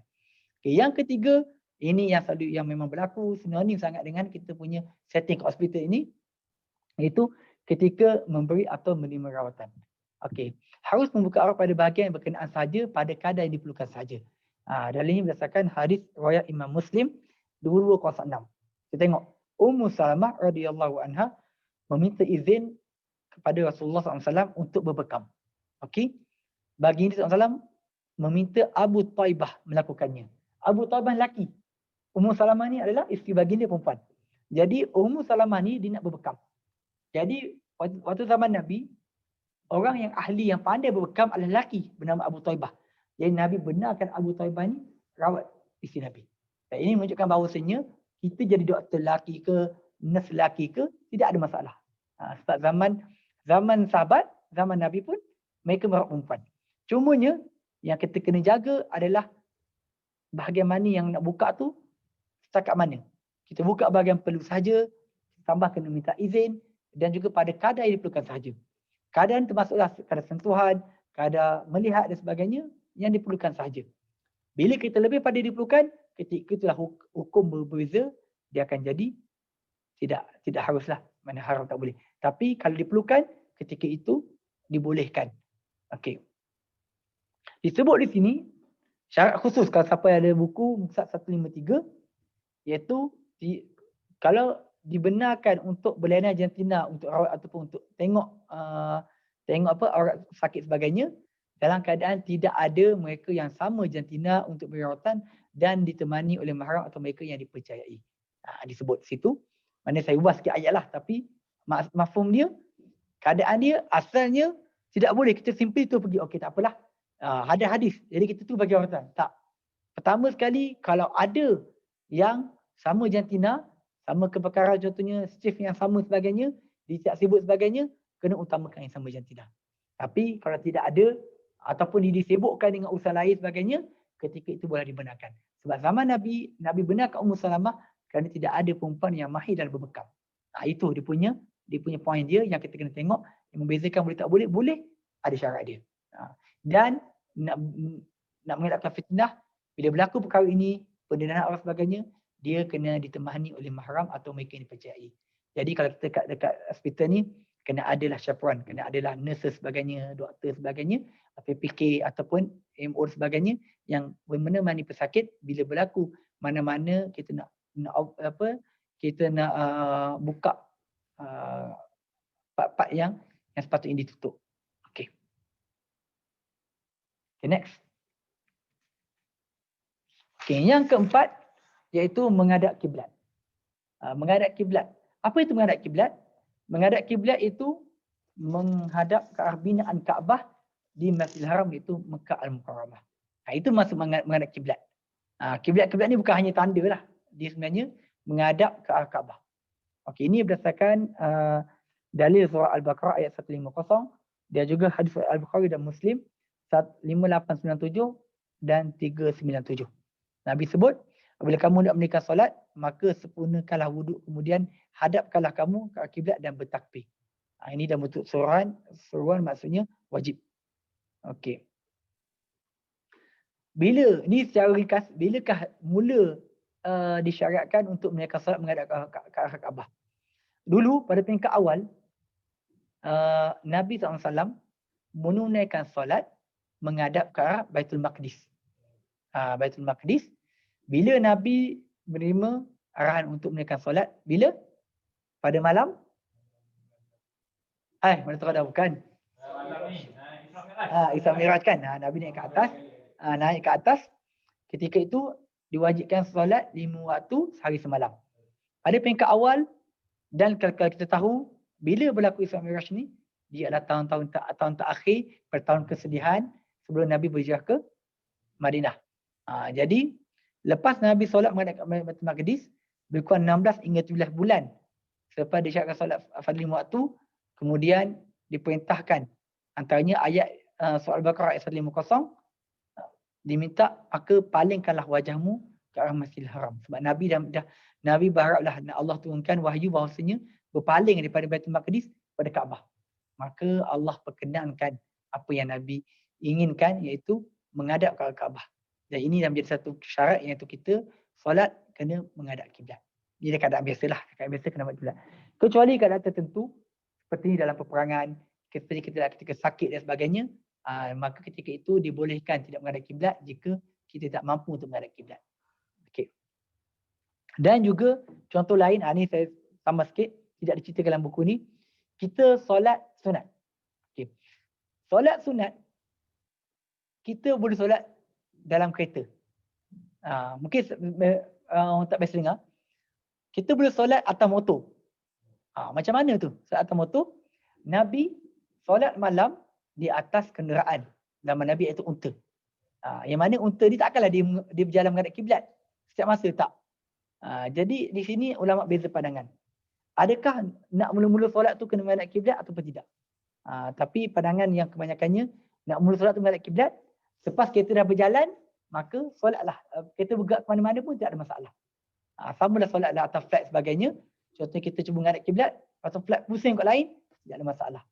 Okey, yang ketiga, ini yang memang berlaku sinonim sangat dengan kita punya setting kat hospital ini, iaitu ketika memberi atau menerima rawatan. Okey, harus membuka aurat pada bahagian yang berkenaan saja pada kadar yang diperlukan saja. Dalilnya berdasarkan hadis riwayat Imam Muslim 2206. Kita tengok Ummu Salamah radhiyallahu anha meminta izin kepada Rasulullah SAW untuk berbekam. Okey. Baginda SAW meminta Abu Taibah melakukannya. Abu Taibah lelaki. Ummu Salamah ni adalah isteri baginda perempuan. Jadi Ummu Salamah ni dia nak berbekam. Jadi waktu zaman Nabi, orang yang ahli yang pandai berbekam adalah lelaki bernama Abu Taibah. Jadi Nabi benarkan Abu Taibah ni rawat isteri Nabi. Dan ini menunjukkan bahawasanya kita jadi doktor lelaki ke, nurse lelaki ke, tidak ada masalah. Sebab zaman sahabat, zaman Nabi pun mereka merawat perempuan. Cumanya yang kita kena jaga adalah bahagian mana yang nak buka tu setakat mana. Kita buka bahagian perlu saja, tambah kena minta izin, dan juga pada kadar yang diperlukan sahaja. Kadar termasuklah kadar sentuhan, kadar melihat dan sebagainya yang diperlukan sahaja. Bila kita lebih pada diperlukan, ketika itulah hukum berbeza, dia akan jadi tidak haruslah, mana haram tak boleh. Tapi kalau diperlukan, ketika itu dibolehkan. Okey. Disebut di sini, syarat khusus kalau siapa yang ada buku Musad 153, iaitu kalau dibenarkan untuk berlainan jantina untuk rawat ataupun untuk tengok aurat sakit sebagainya, dalam keadaan tidak ada mereka yang sama jantina untuk berawatan dan ditemani oleh mahram atau mereka yang dipercayai. Disebut situ. Mana saya ubah sikit ayat lah, tapi mafhum dia, keadaan dia asalnya tidak boleh kita simply tu pergi, okey tak apalah. Ada hadis, jadi kita tu bagi rawatan. Tak. Pertama sekali, kalau ada yang sama jantina, sama kebakaran contohnya, shift yang sama sebagainya, tidak sibuk sebagainya, kena utamakan yang sama jantina. Tapi kalau tidak ada, ataupun disibukkan dengan urusan lain sebagainya, ketika itu boleh dibenarkan. Sebab zaman Nabi benarkan Ummu Salamah kerana tidak ada perempuan yang mahir dalam berbekam. Itu dia punya point dia yang kita kena tengok, yang membezakan boleh tak boleh, boleh, ada syarat dia. Dan nak mengelakkan fitnah, bila berlaku perkara ini, pendedahan orang sebagainya, dia kena ditemani oleh mahram atau mereka yang dipercayai. Jadi kalau kita dekat hospital ni, kena adalah chaperon, kena adalah nurses sebagainya, doktor sebagainya, PPK ataupun MO sebagainya yang menemani pesakit bila berlaku mana-mana kita nak buka part-part yang sepatutnya ditutup. Okay, next. Okay, yang keempat iaitu menghadap kiblat. Menghadap kiblat. Apa itu menghadap kiblat? Menghadap kiblat itu menghadap ke arah binaan Kaabah di Masjidil Haram, iaitu Mekah Al-Mukarramah. Itu masuk menghadap kiblat. Kiblat ni bukan hanya tanda lah. Dia sebenarnya menghadap ke arah Kaabah. Okey, ini berdasarkan dalil surah Al-Baqarah ayat 150, dan juga hadis Al-Bukhari dan Muslim 5897 dan 397. Nabi sebut, apabila kamu nak menunaikan solat, maka sempurnakanlah wuduk, kemudian hadapkanlah kamu ke arah kiblat dan bertakbir. Ini dah bentuk seruan maksudnya wajib. Okey. Bila ni secara ringkas, bilakah mula disyariatkan untuk menunaikan solat menghadap ke arah Kaabah? Dulu pada peringkat awal, Nabi SAW menunaikan solat menghadap ke arah Baitul Maqdis. Baitul Maqdis. Bila Nabi menerima arahan untuk menunaikan solat, bila? Pada malam? Mana tahu dah bukan? Isra Mi'raj kan? Nabi naik ke atas. Ketika itu diwajibkan solat 5 waktu sehari semalam. Pada peringkat awal, dan kalau kita tahu bila berlaku Isra Mi'raj ni, dia adalah tahun terakhir pada tahun kesedihan sebelum Nabi berhijrah ke Madinah. Jadi lepas Nabi solat menghadap Baitul Maqdis, berkurang 16 hingga 17 bulan selepas disyaratkan solat fardhu 5 waktu, kemudian diperintahkan antaranya ayat surah Al-Baqarah ayat 150, diminta maka palingkanlah wajahmu ke arah Masjidil Haram. Sebab Nabi berharaplah Allah turunkan wahyu bahawasanya berpaling daripada Baitul Maqdis pada Kaabah. Maka Allah perkenankan apa yang Nabi inginkan, iaitu menghadap ke arah Kaabah. Dan ini dah menjadi satu syarat, iaitu kita solat kena menghadap kiblat. Ini keadaan biasalah, keadaan biasa kena menghadap kiblat. Kecuali keadaan tertentu seperti ini dalam peperangan, ketika sakit dan sebagainya, maka ketika itu dibolehkan tidak menghadap kiblat jika kita tak mampu untuk menghadap kiblat. Okey. Dan juga contoh lain, ni saya tambah sikit, tidak diceritakan dalam buku ni, kita solat sunat. Okey. Solat sunat, kita boleh solat dalam kereta. Mungkin orang tak biasa dengar. Kita boleh solat atas motor. Macam mana tu? Solat atas motor, Nabi solat malam di atas kenderaan. Nama Nabi iaitu unta. Yang mana unta ni takkanlah dia berjalan menghadap kiblat setiap masa, tak. Jadi di sini ulama beza pandangan. Adakah nak mula-mula solat tu kena menghadap kiblat ataupun tidak? Tapi pandangan yang kebanyakannya, nak mula solat tu menghadap kiblat, selepas kereta dah berjalan, maka solatlah. Kereta bergerak ke mana-mana pun tidak ada masalah. Sama dah solat dah atas flat sebagainya. Contohnya kita cuba menghadap kiblat, lepas tu flat pusing kat lain, tidak ada masalah.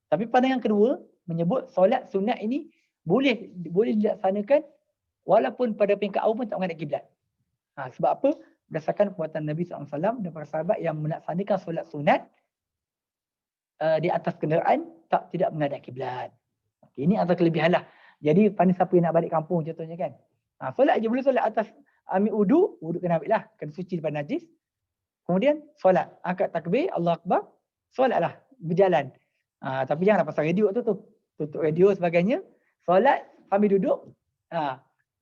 Tapi pandangan kedua menyebut solat sunat ini boleh dilaksanakan walaupun pada peringkat awal pun tak menghadap kiblat. Sebab apa? Berdasarkan perbuatan Nabi SAW dan para sahabat yang melaksanakan solat sunat di atas kenderaan tidak menghadap kiblat. Ini antara kelebihan lah. Jadi pada siapa yang nak balik kampung contohnya kan. Solat je boleh solat atas ambil wuduk kena ambil lah. Kena suci daripada najis. Kemudian solat. Angkat takbir, Allah Akbar. Solatlah. Berjalan. Tapi janganlah pasal radio tu. Tutup radio sebagainya. Solat sambil duduk.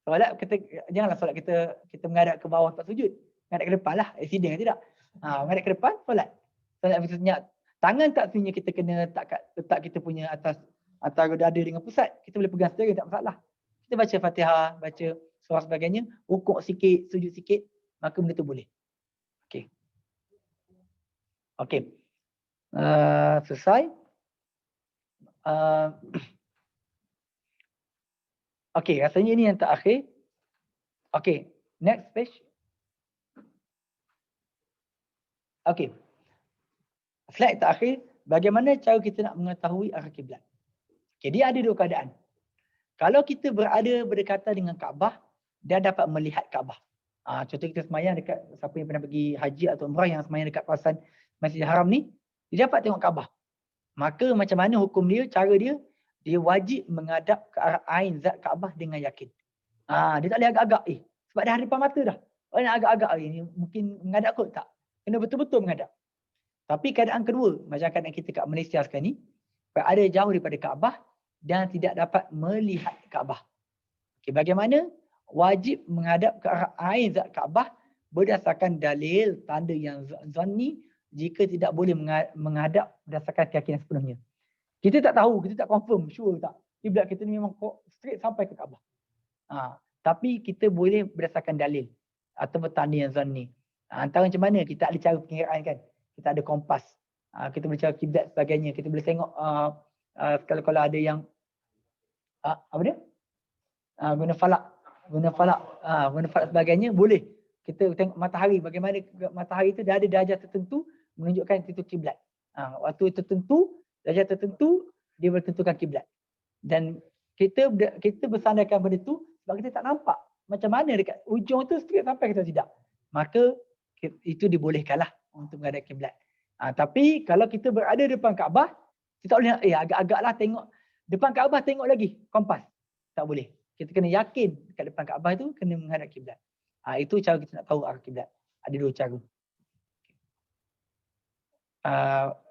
Solat janganlah solat kita menghadap ke bawah tak sujud. Menghadap ke depan lah. Accident tidak. Menghadap ke depan, solat. Solat maksudnya tangan tak sunyi kita kena letak kita punya atas antara dada dengan pusat. Kita boleh pegang secara tak masalah. Kita baca Fatihah, baca surah sebagainya, rukuk sikit, sujud sikit, maka benda tu boleh. Okey. Okey. Selesai. Okey, rasanya ini yang terakhir. Okey, next page. Okey. Slide terakhir, bagaimana cara kita nak mengetahui arah kiblat? Okay, dia ada dua keadaan. Kalau kita berada berdekatan dengan Kaabah dan dapat melihat Kaabah. Contoh kita semayang dekat, siapa yang pernah pergi haji atau umrah yang semayang dekat kawasan Masjidil Haram ni, dia dapat tengok Kaabah. Maka macam mana hukum dia, cara dia wajib menghadap ke arah ain zat Kaabah dengan yakin. Dia tak boleh agak-agak. Sebab dah ada depan mata dah. Orang nak agak-agak ni mungkin menghadap kot tak. Kena betul-betul menghadap. Tapi keadaan kedua, macam keadaan kita kat Malaysia sekarang ni, berada jauh daripada Kaabah dan tidak dapat melihat Kaabah. Okay, bagaimana? Wajib menghadap ke arah ain zat Kaabah berdasarkan dalil tanda yang zanni jika tidak boleh menghadap berdasarkan keyakinan sepenuhnya. Kita tak tahu, kita tak confirm, sure tak. Kiblat kita ni memang straight sampai ke Kaabah. Tapi kita boleh berdasarkan dalil atau tanda yang zanni. Antara macam mana? Kita ada cara pengiraan kan. Kita ada kompas. Kita boleh cara kiblat sebagainya. Kita boleh tengok kalau ada yang apa dia? Guna falak sebagainya boleh. Kita tengok matahari, bagaimana matahari itu dah ada darjah tertentu menunjukkan itu kiblat. Waktu tertentu, darjah tertentu dia bertentukan kiblat. Dan kita bersandarkan pada itu sebab kita tak nampak macam mana dekat ujung tu straight sampai kita tidak. Maka itu dibolehkanlah untuk menghadap kiblat. Tapi kalau kita berada depan Kaabah, kita tak boleh agak-agaklah tengok depan Kaabah, tengok lagi kompas. Tak boleh. Kita kena yakin dekat depan Kaabah tu kena menghadap kiblat. Itu cara kita nak tahu arah kiblat. Ada dua cara.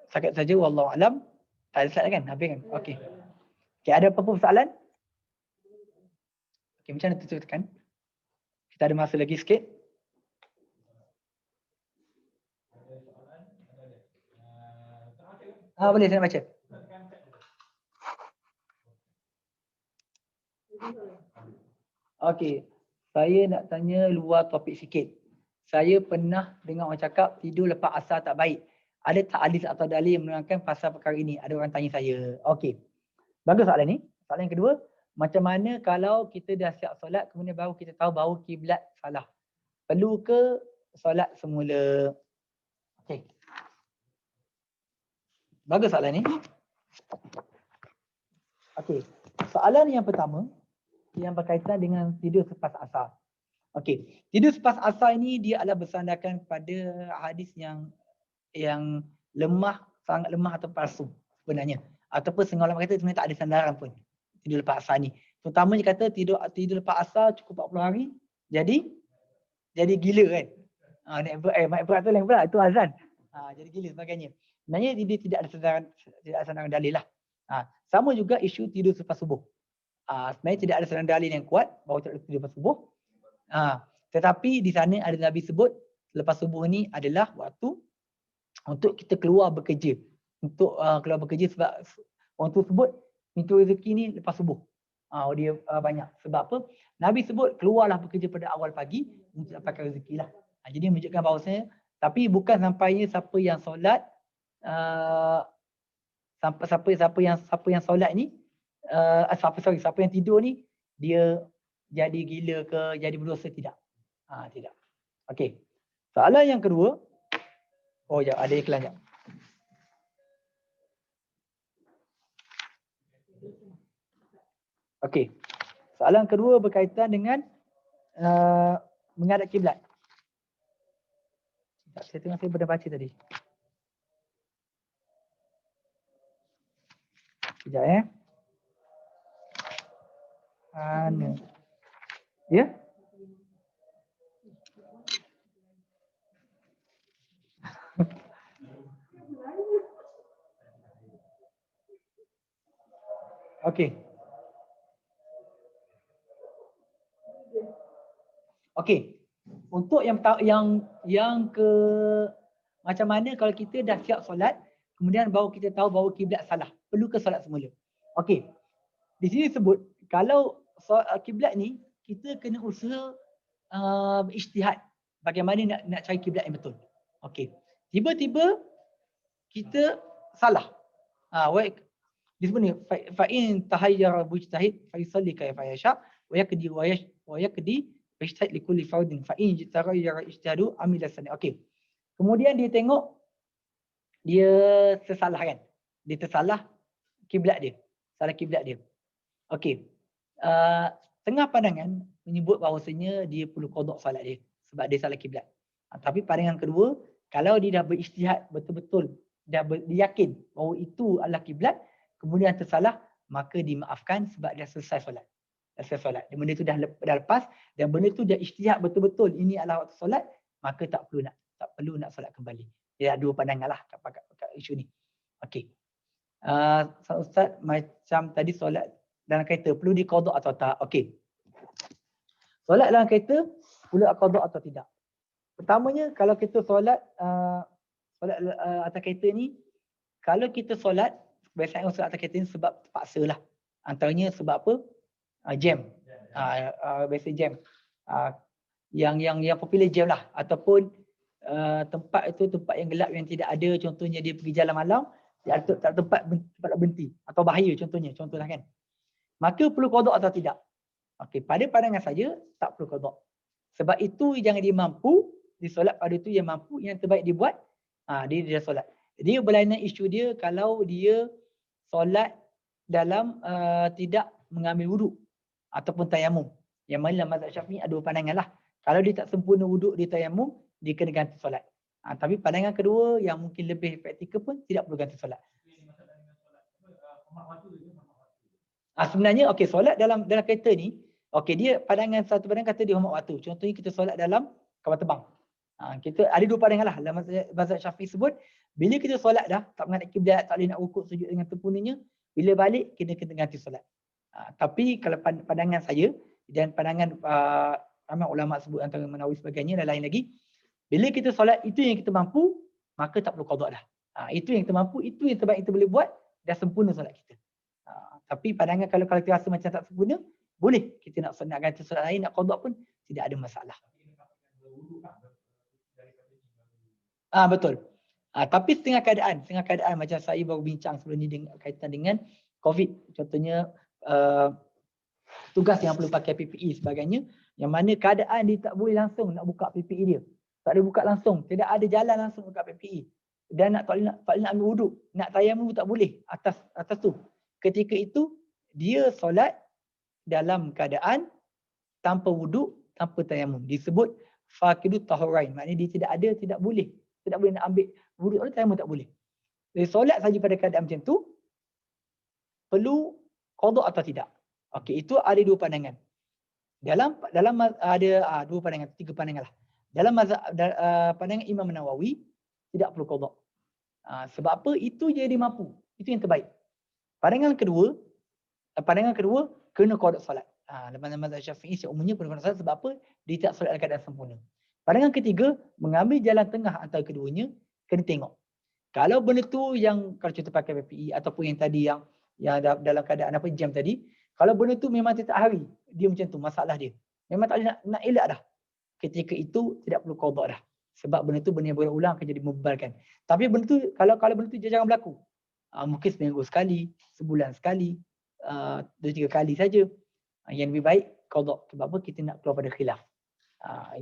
Setakat saja, wallahu alam. Tak ada soalan kan? Habis kan? Okey. Okey, ada apa-apa soalan? Okey, macam mana tu tekan? Kita ada masa lagi sikit. Boleh saya nak baca. Okey. Saya nak tanya luar topik sikit. Saya pernah dengar orang cakap tidur lepas asar tak baik. Ada tak hadis atau dalil yang menerangkan pasal perkara ini? Ada orang tanya saya. Okey. Bagus soalan ni. Soalan yang kedua, macam mana kalau kita dah siap solat kemudian baru kita tahu bahawa kiblat salah? Perlu ke solat semula? Okey. Bagus soalan ni. Okey. Soalan yang pertama yang berkaitan dengan tidur selepas asar. Okey. Tidur selepas asar ini dia adalah bersandarkan pada hadis yang lemah, sangat lemah atau palsu sebenarnya. Ataupun setengah ulama kata sebenarnya tak ada sandaran pun tidur lepas asar ni. Terutamanya kata tidur lepas asar cukup 40 hari jadi gila kan. Naik berat tu lain pula, itu azan. Jadi gila sebagainya. Sebenarnya dia tidak ada sandaran dalil lah. Sama juga isu tidur selepas subuh. Sebenarnya tidak ada sandaran dalil yang kuat bahawa tidak tidur lepas subuh. Tetapi di sana ada Nabi sebut lepas subuh ni adalah waktu untuk kita keluar bekerja. Untuk keluar bekerja sebab orang tu sebut pintu rezeki ni lepas subuh. Dia banyak. Sebab apa? Nabi sebut keluarlah bekerja pada awal pagi untuk dapatkan rezeki lah. Jadi menunjukkan bahawasanya, tapi bukan sampainya siapa yang solat siapa yang solat ni siapa yang tidur ni dia jadi gila ke jadi berdosa, tidak. Tidak. Okey. Soalan yang kedua. Oh ya, ada iklan jap. Okey. Soalan kedua berkaitan dengan menghadap kiblat. Saya tengok saya pernah baca tadi. Sekejap Mana? Ya? Okey. Okey. Untuk yang ke macam mana kalau kita dah siap solat, kemudian baru kita tahu bahawa kiblat salah. Perlu ke solat semula? Okey. Di sini sebut kalau kiblat ni kita kena usaha ijtihad bagaimana nak cari kiblat yang betul. Okey. Tiba-tiba kita salah. Di sini fa in tahayyara mujtahid fa yusalli kayfa yasha wa yaqdi ijtihad li kulli fardin fa in taghayyara ijtihadu amila sani. Okey. Kemudian dia tengok dia tersalah kan. Dia tersalah kiblat dia. Salah kiblat dia. Okey. Tengah pandangan menyebut bahawasanya dia perlu qada solat dia sebab dia salah kiblat. Tapi pandangan kedua, kalau dia dah berijtihad betul-betul, dia yakin bahawa itu adalah kiblat, kemudian tersalah, maka dimaafkan sebab dia selesai solat. Dah selesai solat. Benda tu dah lepas dan benda tu dia ijtihad betul-betul ini adalah waktu solat, maka tak perlu nak solat kembali. Dia ada dua pandangan lah kat isu ni. Okey. Ustaz, macam tadi solat dalam kereta perlu diqada atau tak? Okey. Solat dalam kereta perlu qada atau tidak? Pertamanya kalau kita solat atas kereta ni, kalau kita solat biasanya solat atas kereta ni sebab terpaksa lah. Antaranya sebab apa? Jam. Biasa jam. Yang popular jam lah, ataupun tempat itu tempat yang gelap yang tidak ada, contohnya dia pergi jalan malam, dia tak tempat nak berhenti atau bahaya contohlah kan. Maka perlu qada atau tidak? Okey, pada pandangan saya tak perlu qada. Sebab itu yang dia mampu disolat pada itu yang mampu, yang terbaik dibuat, dia solat. Dia berlainan isu dia kalau dia solat dalam tidak mengambil wuduk ataupun tayamum. Yang mana dalam mazhab Syafi'i ada dua pandangan lah. Kalau dia tak sempurna wuduk di tayamum, dia kena ganti solat. Tapi pandangan kedua yang mungkin lebih praktikal pun tidak perlu ganti solat. Sebenarnya okey, solat dalam kereta ni, okey, dia satu pandangan kata dia hormat waktu. Contohnya kita solat dalam kapal terbang. Kita ada dua pandangan lah dalam mazhab Syafi'i sebut, bila kita solat dah tak menghadap kiblat, tak boleh nak rukuk sujud dengan sempurnanya, bila balik kena ganti solat. Tapi kalau pandangan saya dan pandangan ramai ulama sebut antara Nawawi sebagainya dan lain lagi, bila kita solat itu yang kita mampu, maka tak perlu qada dah. Itu yang kita mampu, itu yang terbaik kita boleh buat, dah sempurna solat kita. Tapi pandangan kalau kita rasa macam tak sempurna, boleh kita nak ganti solat lain, nak qada pun tidak ada masalah. Betul. Tapi setengah keadaan macam saya baru bincang sebelum ni kaitan dengan COVID. Contohnya tugas yang perlu pakai PPE sebagainya, yang mana keadaan dia tak boleh langsung nak buka PPE dia. Tak boleh buka langsung, tidak ada jalan langsung buka PPE. Dan tak boleh nak ambil wuduk, nak tayamum tak boleh atas tu. Ketika itu dia solat dalam keadaan tanpa wuduk, tanpa tayamum. Disebut faqidut tahurain. Maknanya dia tidak boleh nak ambil wuduk atau tayamum tak boleh. Jadi solat saja pada keadaan macam tu perlu qada atau tidak. Okey, itu ada dua pandangan. Dalam ada dua pandangan, tiga pandangan lah. Dalam pandangan Imam Nawawi tidak perlu qada. Sebab apa? Itu je dia mampu. Itu yang terbaik. Pandangan kedua kena qada solat. Dalam mazhab Syafi'i umumnya kena qada solat sebab apa? Dia tak solat dalam keadaan sempurna. Pandangan ketiga, mengambil jalan tengah antara keduanya, kena tengok. Kalau benda tu yang kalau contoh pakai PPE ataupun yang tadi yang dalam keadaan jam tadi, kalau benda tu memang tiap hari dia macam tu, masalah dia. Memang tak boleh nak elak dah. Ketika itu tidak perlu qada dah. Sebab benda tu benda yang berulang akan jadi membebalkan. Tapi benda tu kalau benda tu jarang berlaku. Mungkin seminggu sekali, sebulan sekali, 2-3 kali saja. Yang lebih baik qada. Sebab apa? Kita nak keluar pada khilaf.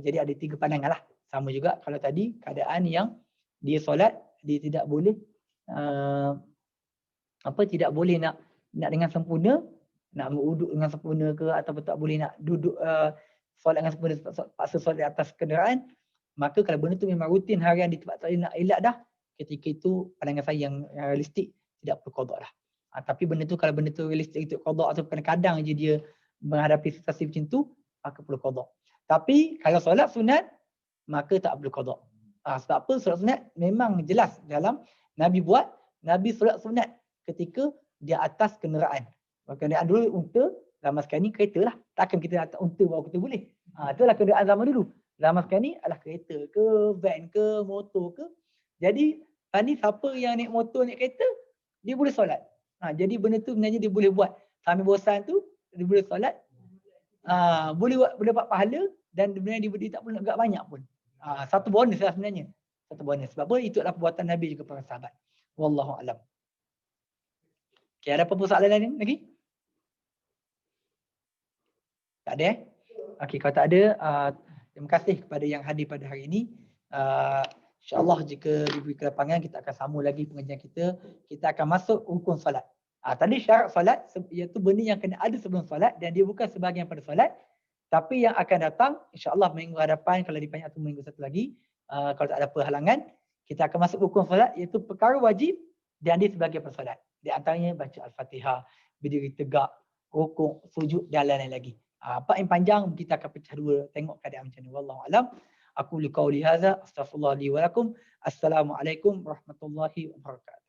Jadi ada tiga pandangan lah. Sama juga kalau tadi keadaan yang dia solat, dia tidak boleh tidak boleh nak dengan sempurna, nak berwuduk dengan sempurna ke, atau tak boleh nak duduk solat dengan sempurna, paksa solat di atas kenderaan, maka kalau benda tu memang rutin harian di tempat tak nak elak dah, ketika itu pandangan saya yang realistik tidak perlu qada dah. Tapi benda tu kalau benda tu realistik untuk qada atau kadang-kadang je dia menghadapi situasi macam tu, maka perlu qada. Tapi kalau solat sunat maka tak perlu qada. Sebab apa? Solat sunat memang jelas dalam Nabi buat, Nabi solat sunat ketika di atas kenderaan. Kenderaan dulu unta, zaman sekarang ni kereta lah. Takkan kita atas unta baru kita boleh. Itulah kenderaan zaman dulu. Zaman sekarang ni adalah kereta ke, van ke, motor ke. Jadi tadi siapa yang naik motor, naik kereta, dia boleh solat. Jadi benda tu sebenarnya dia boleh buat. Sambil bosan tu, dia boleh solat. Boleh dapat pahala dan sebenarnya dia tak perlu nak agak banyak pun. Satu bonus lah sebenarnya. Satu bonus. Sebab apa? Itu adalah perbuatan Nabi juga para sahabat. Wallahu a'lam. Okay, ada apa-apa soalan lain lagi? Tak ada Okey, kalau tak ada, terima kasih kepada yang hadir pada hari ini. InsyaAllah jika diberi kelapangan, kita akan sambung lagi pengajian kita. Kita akan masuk rukun solat. Tadi syarat solat, iaitu benda yang kena ada sebelum solat dan dia bukan sebahagian pada solat. Tapi yang akan datang, insyaAllah minggu hadapan, kalau dipanjang atau minggu satu lagi, kalau tak ada perhalangan, kita akan masuk rukun solat, iaitu perkara wajib dan dia sebagai solat. Di antaranya baca Al-Fatihah, berdiri tegak, rukuk, sujud dan lain-lain lagi. Apa yang panjang kita akan pecah dua, tengok keadaan macam ni. Wallahu a'lam. Aku liqauli hadza, astaghfirullah li wa lakum. Assalamualaikum warahmatullahi wabarakatuh.